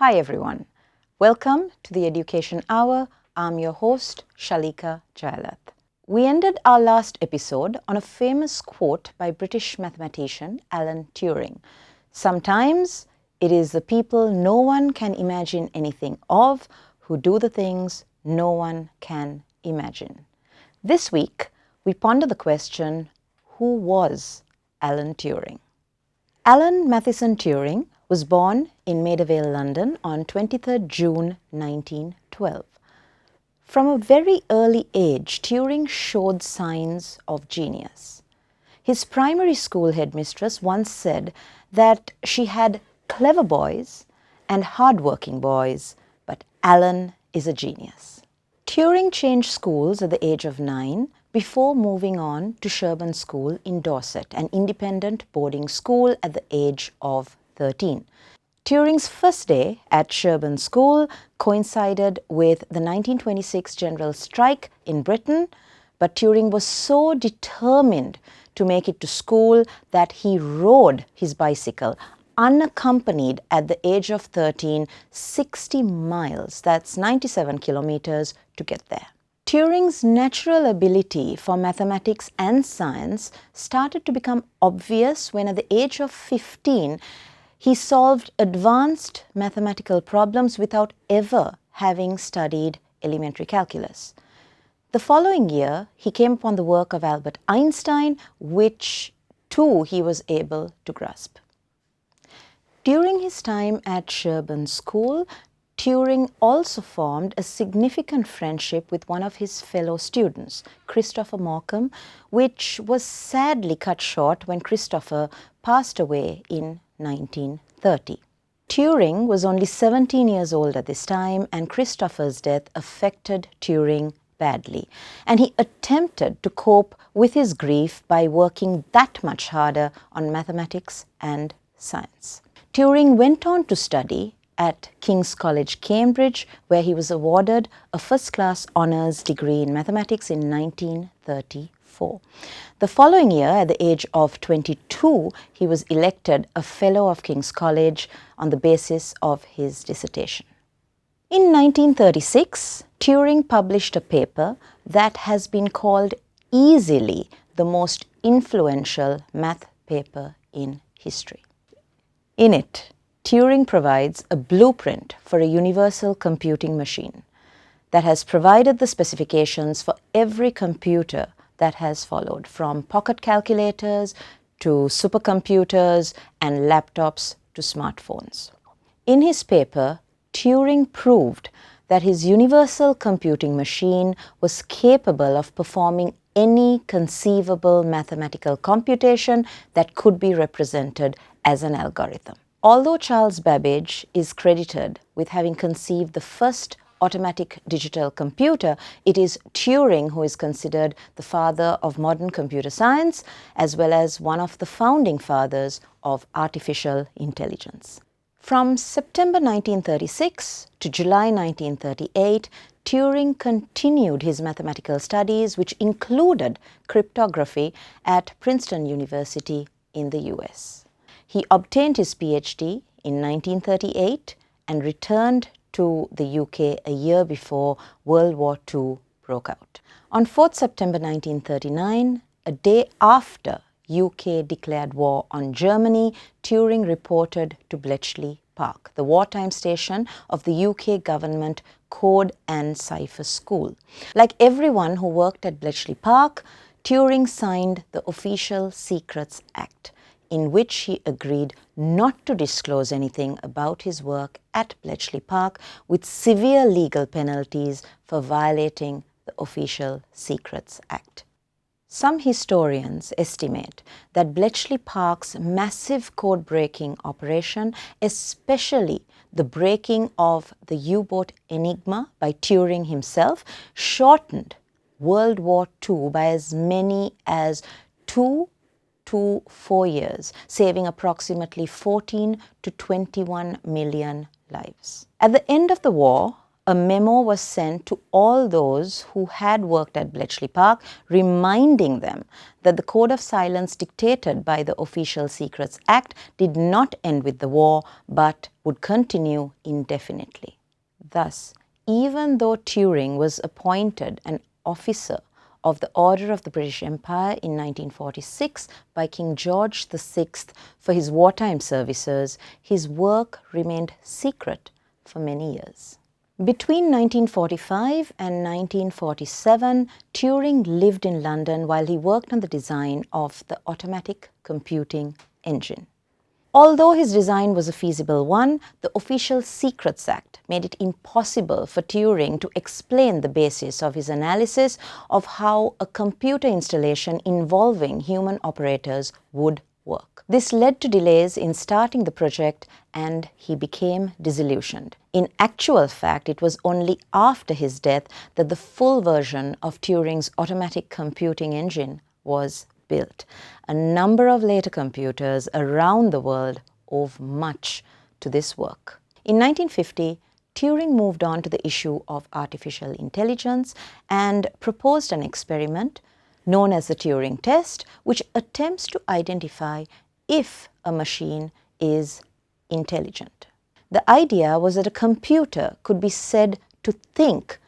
Hi everyone, welcome to the Education Hour. I'm your host Shaleeka Jayalath. We ended our last episode on a famous quote by British mathematician Alan Turing. Sometimes it is the people no one can imagine anything of who do the things no one can imagine. This week we ponder the question, who was Alan Turing? Alan Matheson Turing was born in Maida Vale, London on 23rd June 1912. From a very early age, Turing showed signs of genius. His primary school headmistress once said that she had clever boys and hard-working boys, but Alan is a genius. Turing changed schools at the age of 9 before moving on to Sherborne School in Dorset, an independent boarding school at the age of 13. Turing's first day at Sherborne School coincided with the 1926 general strike in Britain, but Turing was so determined to make it to school that he rode his bicycle unaccompanied at the age of 13, 60 miles, that's 97 kilometers, to get there. Turing's natural ability for mathematics and science started to become obvious when at the age of 15, he solved advanced mathematical problems without ever having studied elementary calculus. The following year, he came upon the work of Albert Einstein, which too he was able to grasp. During his time at Sherborne School, Turing also formed a significant friendship with one of his fellow students, Christopher Morcom, which was sadly cut short when Christopher passed away in 1930. Turing was only 17 years old at this time, and Christopher's death affected Turing badly, and he attempted to cope with his grief by working that much harder on mathematics and science. Turing went on to study at King's College, Cambridge, where he was awarded a first-class honours degree in mathematics in 1934. The following year, at the age of 22, he was elected a Fellow of King's College on the basis of his dissertation. In 1936, Turing published a paper that has been called easily the most influential math paper in history. In it, Turing provides a blueprint for a universal computing machine that has provided the specifications for every computer that has followed, from pocket calculators to supercomputers and laptops to smartphones. In his paper, Turing proved that his universal computing machine was capable of performing any conceivable mathematical computation that could be represented as an algorithm. Although Charles Babbage is credited with having conceived the first automatic digital computer, it is Turing who is considered the father of modern computer science, as well as one of the founding fathers of artificial intelligence. From September 1936 to July 1938, Turing continued his mathematical studies, which included cryptography, at Princeton University in the US. He obtained his PhD in 1938 and returned to the UK a year before World War II broke out. On 4th September 1939, a day after UK declared war on Germany, Turing reported to Bletchley Park, the wartime station of the UK government Code and Cipher School. Like everyone who worked at Bletchley Park, Turing signed the Official Secrets Act, in which he agreed not to disclose anything about his work at Bletchley Park, with severe legal penalties for violating the Official Secrets Act. Some historians estimate that Bletchley Park's massive code-breaking operation, especially the breaking of the U-boat Enigma by Turing himself, shortened World War II by as many as 2 to 4 years, saving approximately 14 to 21 million lives. At the end of the war, a memo was sent to all those who had worked at Bletchley Park, reminding them that the code of silence dictated by the Official Secrets Act did not end with the war but would continue indefinitely. Thus, even though Turing was appointed an officer of the Order of the British Empire in 1946 by King George VI for his wartime services, his work remained secret for many years. Between 1945 and 1947, Turing lived in London while he worked on the design of the automatic computing engine. Although his design was a feasible one, the Official Secrets Act made it impossible for Turing to explain the basis of his analysis of how a computer installation involving human operators would work. This led to delays in starting the project and he became disillusioned. In actual fact, it was only after his death that the full version of Turing's automatic computing engine was built. A number of later computers around the world owe much to this work. In 1950, Turing moved on to the issue of artificial intelligence and proposed an experiment known as the Turing Test, which attempts to identify if a machine is intelligent. The idea was that a computer could be said to think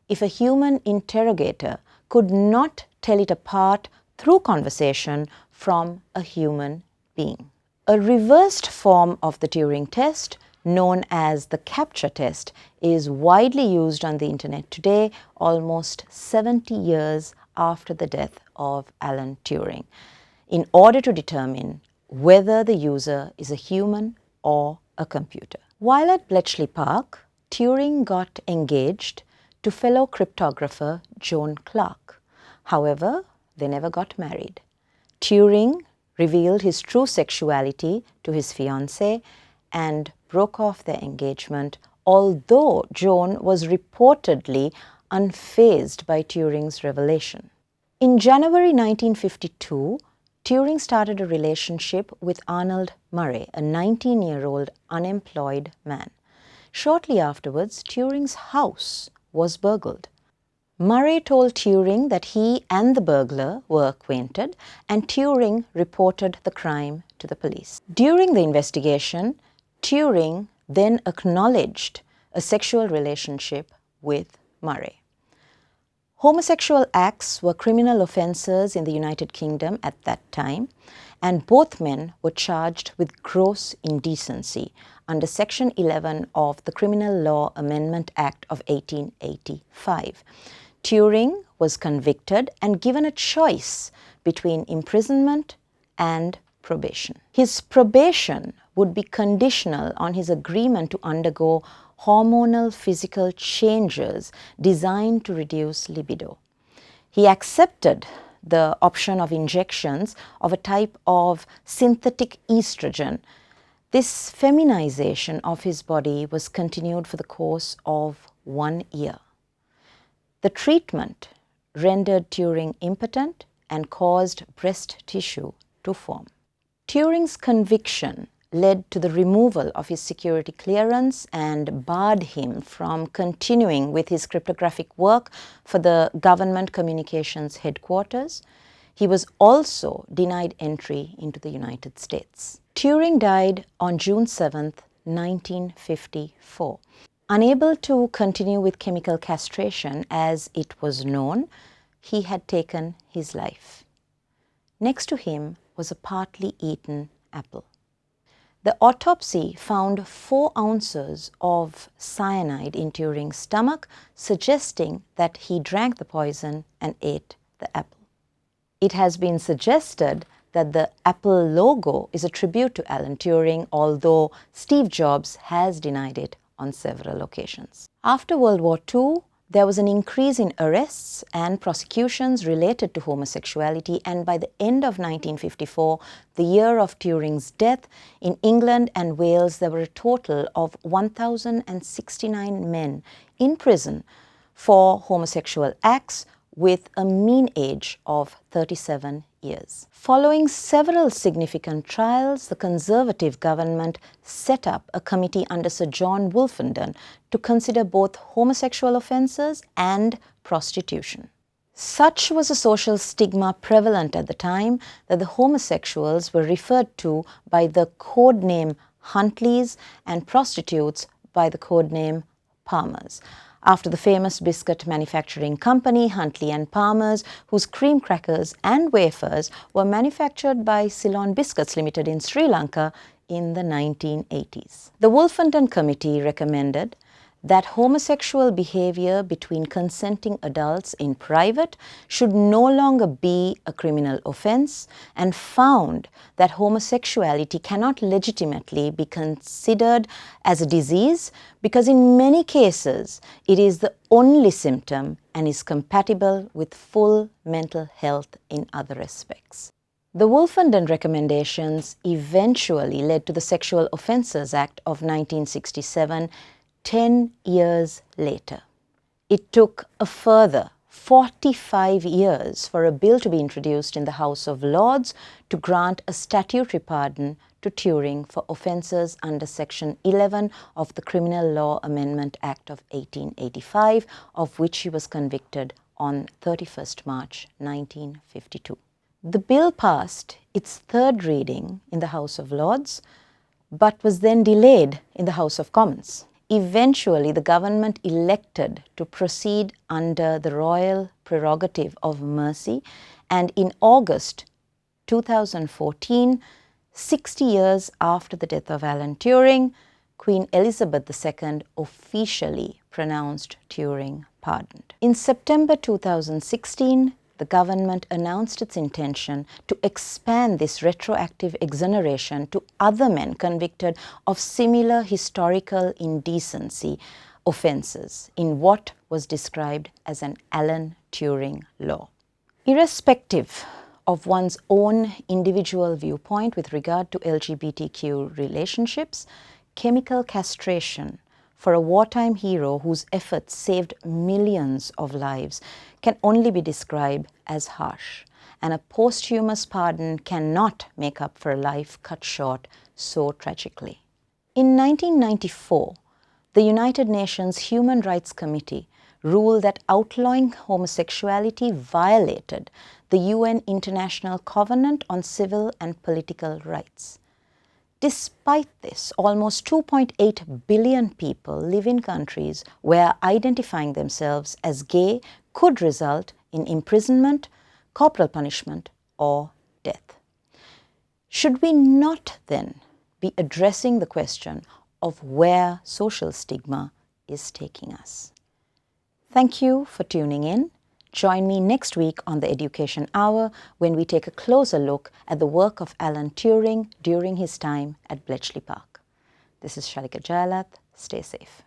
if a human interrogator could not tell it apart through conversation from a human being. A reversed form of the Turing test, known as the captcha test, is widely used on the internet today, almost 70 years after the death of Alan Turing, in order to determine whether the user is a human or a computer. While at Bletchley Park, Turing got engaged to fellow cryptographer Joan Clark. However, they never got married. Turing revealed his true sexuality to his fiancée and broke off their engagement, although Joan was reportedly unfazed by Turing's revelation. In January 1952, Turing started a relationship with Arnold Murray, a 19-year-old unemployed man. Shortly afterwards, Turing's house was burgled. Murray told Turing that he and the burglar were acquainted, and Turing reported the crime to the police. During the investigation, Turing then acknowledged a sexual relationship with Murray. Homosexual acts were criminal offences in the United Kingdom at that time, and both men were charged with gross indecency under Section 11 of the Criminal Law Amendment Act of 1885. Turing was convicted and given a choice between imprisonment and probation. His probation would be conditional on his agreement to undergo hormonal physical changes designed to reduce libido. He accepted the option of injections of a type of synthetic estrogen. This feminization of his body was continued for the course of 1 year. The treatment rendered Turing impotent and caused breast tissue to form. Turing's conviction led to the removal of his security clearance and barred him from continuing with his cryptographic work for the government communications headquarters. He was also denied entry into the United States. Turing died on June 7, 1954. Unable to continue with chemical castration as it was known, he had taken his life. Next to him was a partly eaten apple. The autopsy found 4 ounces of cyanide in Turing's stomach, suggesting that he drank the poison and ate the apple. It has been suggested that the Apple logo is a tribute to Alan Turing, although Steve Jobs has denied it on several occasions. After World War II, there was an increase in arrests and prosecutions related to homosexuality, and by the end of 1954, the year of Turing's death, in England and Wales there were a total of 1,069 men in prison for homosexual acts, with a mean age of 37 years. Following several significant trials, the Conservative government set up a committee under Sir John Wolfenden to consider both homosexual offences and prostitution. Such was a social stigma prevalent at the time that the homosexuals were referred to by the code name Huntleys and prostitutes by the code name Palmers, after the famous biscuit manufacturing company Huntley and Palmers, whose cream crackers and wafers were manufactured by Ceylon Biscuits Limited in Sri Lanka in the 1980s. The Wolfenden Committee recommended that homosexual behavior between consenting adults in private should no longer be a criminal offence, and found that homosexuality cannot legitimately be considered as a disease because in many cases it is the only symptom and is compatible with full mental health in other respects. The Wolfenden recommendations eventually led to the Sexual Offences Act of 1967, 10 years later. It took a further 45 years for a bill to be introduced in the House of Lords to grant a statutory pardon to Turing for offences under Section 11 of the Criminal Law Amendment Act of 1885, of which he was convicted on 31st March 1952. The bill passed its third reading in the House of Lords, but was then delayed in the House of Commons. Eventually, the government elected to proceed under the royal prerogative of mercy, and in August 2014, 60 years after the death of Alan Turing, Queen Elizabeth II officially pronounced Turing pardoned. In September 2016, the government announced its intention to expand this retroactive exoneration to other men convicted of similar historical indecency offences in what was described as an Alan Turing law. Irrespective of one's own individual viewpoint with regard to LGBTQ relationships, chemical castration for a wartime hero whose efforts saved millions of lives can only be described as harsh, and a posthumous pardon cannot make up for a life cut short so tragically. In 1994, the United Nations Human Rights Committee ruled that outlawing homosexuality violated the UN International Covenant on Civil and Political Rights. Despite this, almost 2.8 billion people live in countries where identifying themselves as gay could result in imprisonment, corporal punishment, or death. Should we not then be addressing the question of where social stigma is taking us? Thank you for tuning in. Join me next week on the Education Hour when we take a closer look at the work of Alan Turing during his time at Bletchley Park. This is Shaleeka Jayalath. Stay safe.